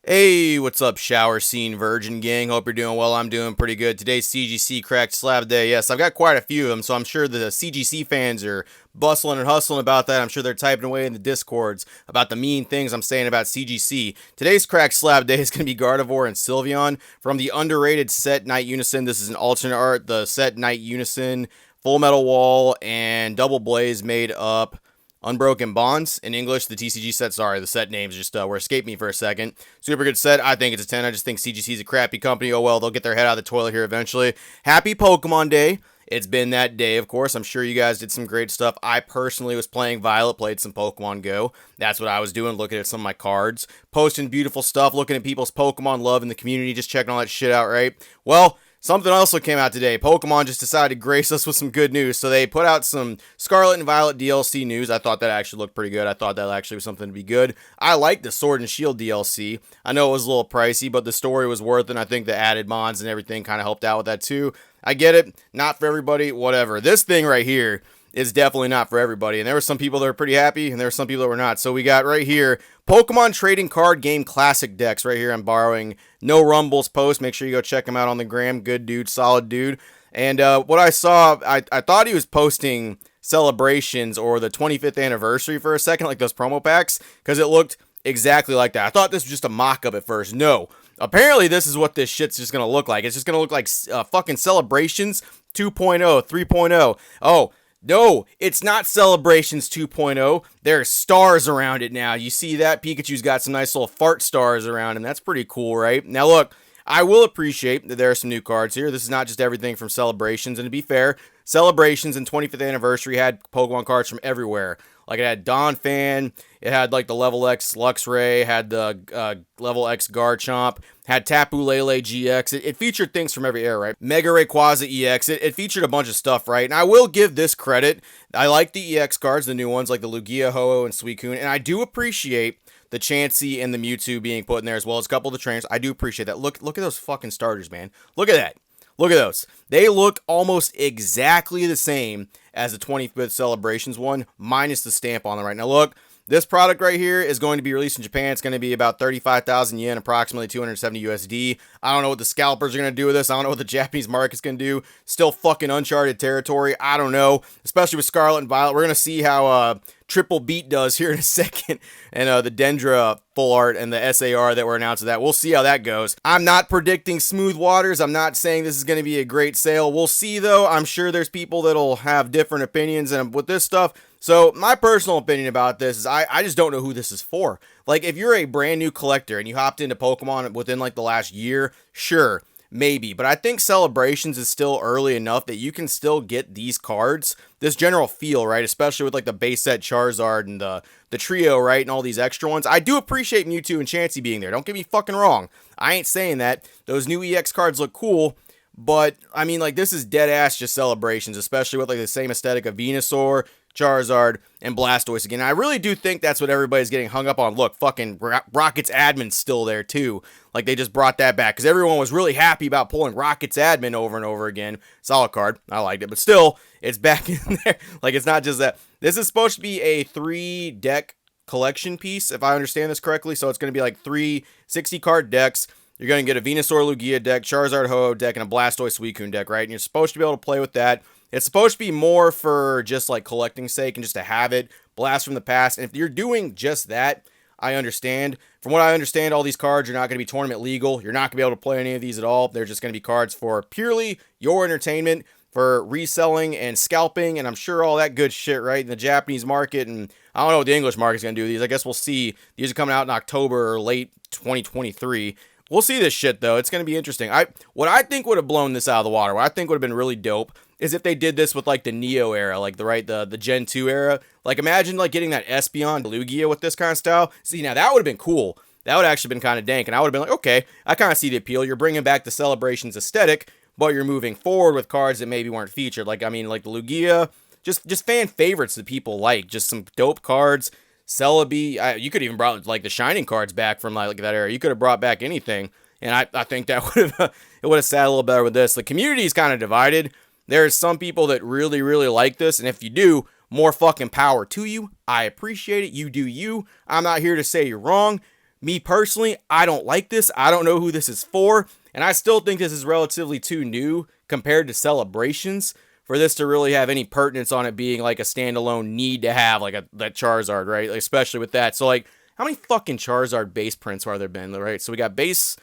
Hey, what's up, shower scene virgin gang? Hope you're doing well. I'm doing pretty good. Today's CGC cracked slab day. Yes, I've got quite a few of them, so I'm sure the CGC fans are bustling and hustling about that. I'm sure they're typing away in the discords about the mean things I'm saying about CGC. Today's cracked slab day is going to be Gardevoir and Sylveon from the underrated set Night Unison. This is an alternate art. The set Night Unison, Full Metal Wall, and Double Blaze made up Unbroken Bonds in English. The TCG set, sorry, the set names just were escaped me for a second. Super good set. I think it's a 10. I just think CGC is a crappy company. Oh well, they'll get their head out of the toilet here eventually. Happy Pokemon Day. It's been that day, of course. I'm sure you guys did some great stuff. I personally was playing Violet, played some Pokemon Go. That's what I was doing, looking at some of my cards, posting beautiful stuff, looking at people's Pokemon love in the community, just checking all that shit out, right? Well, something also came out today. Pokemon just decided to grace us with some good news. So they put out some Scarlet and Violet DLC news. I thought that actually looked pretty good. I thought that actually was something to be good. I liked the Sword and Shield DLC. I know it was a little pricey, but the story was worth it. And I think the added mods and everything kind of helped out with that too. I get it. Not for everybody, whatever. This thing right here is definitely not for everybody. And there were some people that were pretty happy, and there were some people that were not. So we got right here Pokemon Trading Card Game Classic decks. Right here, I'm borrowing No Rumbles post. Make sure you go check him out on the gram. Good dude, solid dude. And what I saw, I thought he was posting celebrations or the 25th anniversary for a second, like those promo packs, because it looked exactly like that. I thought this was just a mock-up at first. No. Apparently, this is what this shit's just going to look like. It's just going to look like fucking Celebrations 2.0, 3.0. Oh, no, it's not Celebrations 2.0. There's stars around it now. You see that? Pikachu's got some nice little fart stars around him. That's pretty cool, right? Now, look, I will appreciate that there are some new cards here. This is not just everything from Celebrations. And to be fair, Celebrations and 25th Anniversary had Pokemon cards from everywhere. Like it had Donphan, it had like the Level X Luxray, had the Level X Garchomp, had Tapu Lele GX. It featured things from every era, right? Mega Rayquaza EX. It featured a bunch of stuff, right? And I will give this credit. I like the EX cards, the new ones like the Lugia, Ho-Oh, and Suicune. And I do appreciate the Chansey and the Mewtwo being put in there, as well as a couple of the trainers. I do appreciate that. Look at those fucking starters, man. Look at that. Look at those. They look almost exactly the same as the 25th Celebrations one, minus the stamp on them right now. Look, this product right here is going to be released in Japan. It's going to be about 35,000 yen, approximately 270 USD. I don't know what the scalpers are going to do with this. I don't know what the Japanese market's going to do. Still fucking uncharted territory. I don't know, especially with Scarlet and Violet. We're going to see how Triple Beat does here in a second, and the Dendra full art and the SAR that were announced of that. We'll see how that goes. I'm not predicting smooth waters. I'm not saying this is going to be a great sale. We'll see, though. I'm sure there's people that'll have different opinions and with this stuff. So my personal opinion about this is I just don't know who this is for. Like, if you're a brand new collector and you hopped into Pokemon within like the last year, sure, maybe. But I think Celebrations is still early enough that you can still get these cards, this general feel, right? Especially with like the base set Charizard and the trio, right? And all these extra ones. I do appreciate Mewtwo and Chansey being there. Don't get me fucking wrong. I ain't saying that. Those new EX cards look cool. But, I mean, like, this is dead ass just Celebrations, especially with like the same aesthetic of Venusaur, Charizard, and Blastoise again. I really do think that's what everybody's getting hung up on. Look, fucking Rocket's admin's still there too. Like, they just brought that back because everyone was really happy about pulling Rocket's admin over and over again. Solid card. I liked it. But still, it's back in there. Like, it's not just that. This is supposed to be a 3-deck collection piece, if I understand this correctly. So it's going to be like 3 60-card decks. You're going to get a Venusaur Lugia deck, Charizard Ho-Oh deck, and a Blastoise Suicune deck, right? And you're supposed to be able to play with that. It's supposed to be more for just like collecting sake and just to have it, blast from the past. And if you're doing just that, I understand. From what I understand, all these cards are not going to be tournament legal. You're not going to be able to play any of these at all. They're just going to be cards for purely your entertainment, for reselling and scalping, and I'm sure all that good shit, right? In the Japanese market, and I don't know what the English market's going to do with these. I guess we'll see. These are coming out in October or late 2023. We'll see this shit, though. It's going to be interesting. What I think would have blown this out of the water, what I think would have been really dope, is if they did this with, like, the Neo era, like, the Gen 2 era. Like, imagine, like, getting that Espeon Lugia with this kind of style. See, now, that would have been cool. That would have actually been kind of dank, and I would have been like, okay, I kind of see the appeal. You're bringing back the Celebrations aesthetic, but you're moving forward with cards that maybe weren't featured. Like, I mean, like, the Lugia, just fan favorites that people like. Just some dope cards. Celebi, you could even brought like the Shining cards back from like that era. You could have brought back anything, and I think that would have it would have sat a little better with this. The community is kind of divided. There's some people that really like this, and if you do, more fucking power to you. I appreciate it. You do you. I'm not here to say you're wrong. Me personally, I don't like this. I don't know who this is for, and I still think this is relatively too new compared to Celebrations for this to really have any pertinence on it being like a standalone need to have like that Charizard, right? Like, especially with that. So like, how many fucking Charizard base prints are there been, right? So we got base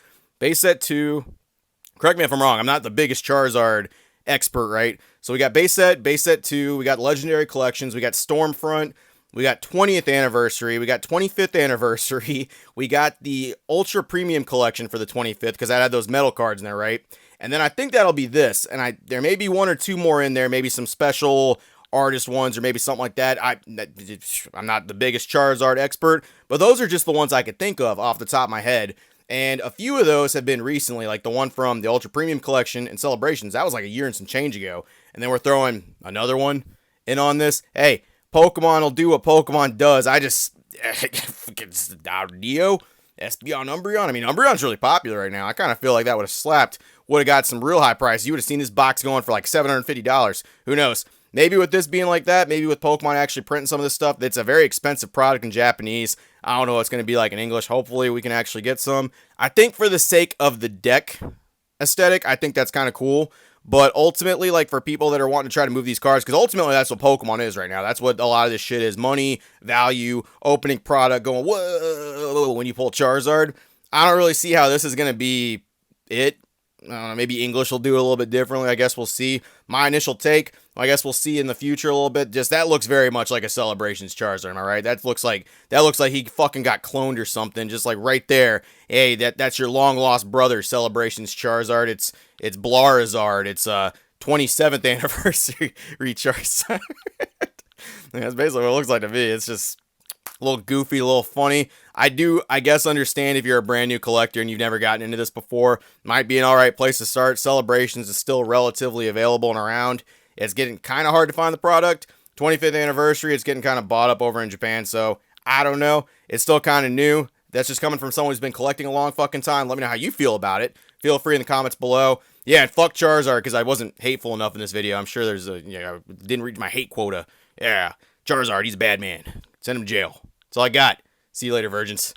set 2. Correct me if I'm wrong. I'm not the biggest Charizard expert, right? So we got base set 2. We got legendary collections. We got Stormfront. We got 20th anniversary. We got 25th anniversary. We got the Ultra Premium collection for the 25th because that had those metal cards in there, right? And then I think that'll be this. And there may be 1 or 2 more in there, maybe some special artist ones or maybe something like that. I'm not the biggest Charizard expert, but those are just the ones I could think of off the top of my head. And a few of those have been recently, like the one from the Ultra Premium collection and Celebrations. That was like a year and some change ago. And then we're throwing another one in on this. Hey, Pokemon will do what Pokemon does. I just, Dio, Espeon, Umbreon. I mean, Umbreon's really popular right now. I kind of feel like that would have slapped, would have got some real high price. You would have seen this box going for like $750. Who knows? Maybe with this being like that, maybe with Pokemon actually printing some of this stuff, it's a very expensive product in Japanese. I don't know what it's going to be like in English. Hopefully we can actually get some. I think for the sake of the deck aesthetic, I think that's kind of cool. But ultimately, like for people that are wanting to try to move these cards, because ultimately that's what Pokemon is right now. That's what a lot of this shit is. Money, value, opening product, going, whoa, when you pull Charizard. I don't really see how this is going to be it. I don't know, maybe English will do it a little bit differently. I guess we'll see. My initial take, I guess we'll see in the future a little bit. Just that looks very much like a Celebrations Charizard, am I right? That looks like he fucking got cloned or something. Just like right there. Hey, that's your long lost brother, Celebrations Charizard. It's Blarizard. It's 27th anniversary Charizard. That's basically what it looks like to me. It's just a little goofy, a little funny. I guess, understand if you're a brand new collector and you've never gotten into this before. Might be an alright place to start. Celebrations is still relatively available and around. It's getting kind of hard to find the product. 25th anniversary, it's getting kind of bought up over in Japan, so I don't know. It's still kind of new. That's just coming from someone who's been collecting a long fucking time. Let me know how you feel about it. Feel free in the comments below. Yeah, and fuck Charizard, because I wasn't hateful enough in this video. I'm sure there's I didn't reach my hate quota. Yeah, Charizard, he's a bad man. Send him to jail. That's all I got. See you later, virgins.